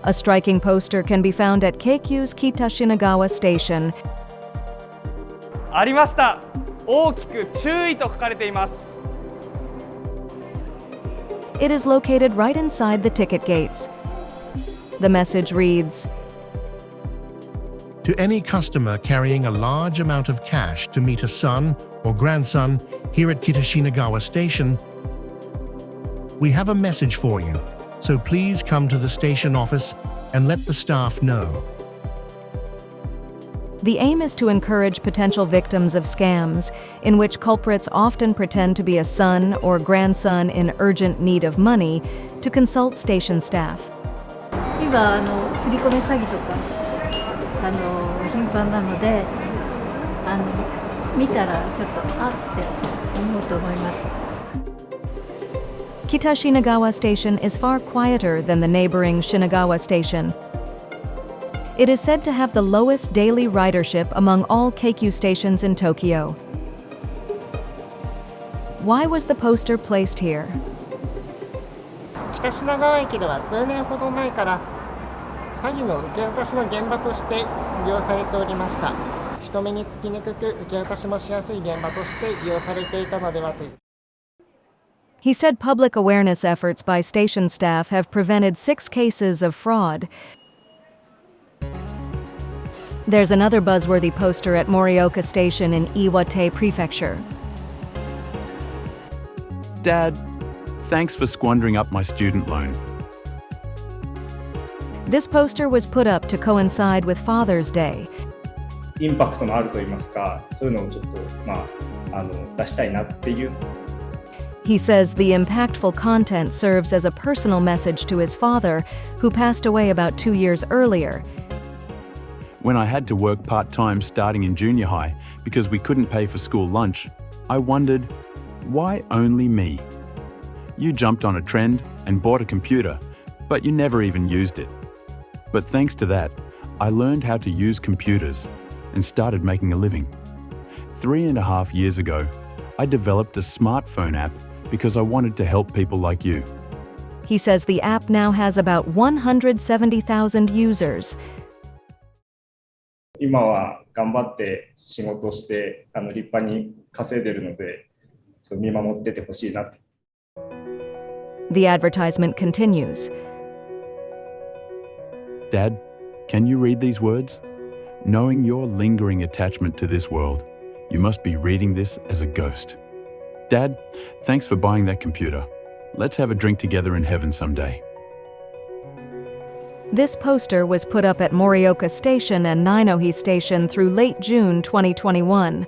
A striking poster can be found at Keikyu's Kitashinagawa Station. ありました。大きく注意と書かれています。It is located right inside the ticket gates. The message reads, To any customer carrying a large amount of cash to meet a son or grandson here at Kitashinagawa Station, we have a message for you, so please come to the station office and let the staff know. The aim is to encourage potential victims of scams, in which culprits often pretend to be a son or grandson in urgent need of money, to consult station staff. 今振り込め詐欺とか頻繁なので見たらちょっとあって思うと思います。Kitashinagawa Station is far quieter than the neighboring Shinagawa Station. It is said to have the lowest daily ridership among all Keikyu stations in Tokyo. Why was the poster placed here? 北品川駅では数年ほど前から詐欺の受け渡しの現場として利用されておりました。人目につきにくく受け渡しもしやすい現場として利用されていたのではという。He said public awareness efforts by station staff have prevented 6 cases of fraud. There's another buzzworthy poster at Morioka Station in Iwate Prefecture. Dad, thanks for squandering up my student loan. This poster was put up to coincide with Father's Day. インパクトのあると言いますか、そういうのをちょっと出したいなっていう。He says the impactful content serves as a personal message to his father, who passed away about 2 years earlier. When I had to work part-time starting in junior high because we couldn't pay for school lunch, I wondered, why only me? You jumped on a trend and bought a computer, but you never even used it. But thanks to that, I learned how to use computers and started making a living. 3.5 years ago, I developed a smartphone app because I wanted to help people like you. He says the app now has about 170,000 users. 今は頑張って仕事して立派に稼いでるので、見守っててほしいなって。The advertisement continues. Dad, can you read these words? Knowing your lingering attachment to this world, you must be reading this as a ghost. Dad, thanks for buying that computer. Let's have a drink together in heaven someday. This poster was put up at Morioka Station and Ninohi Station through late June 2021.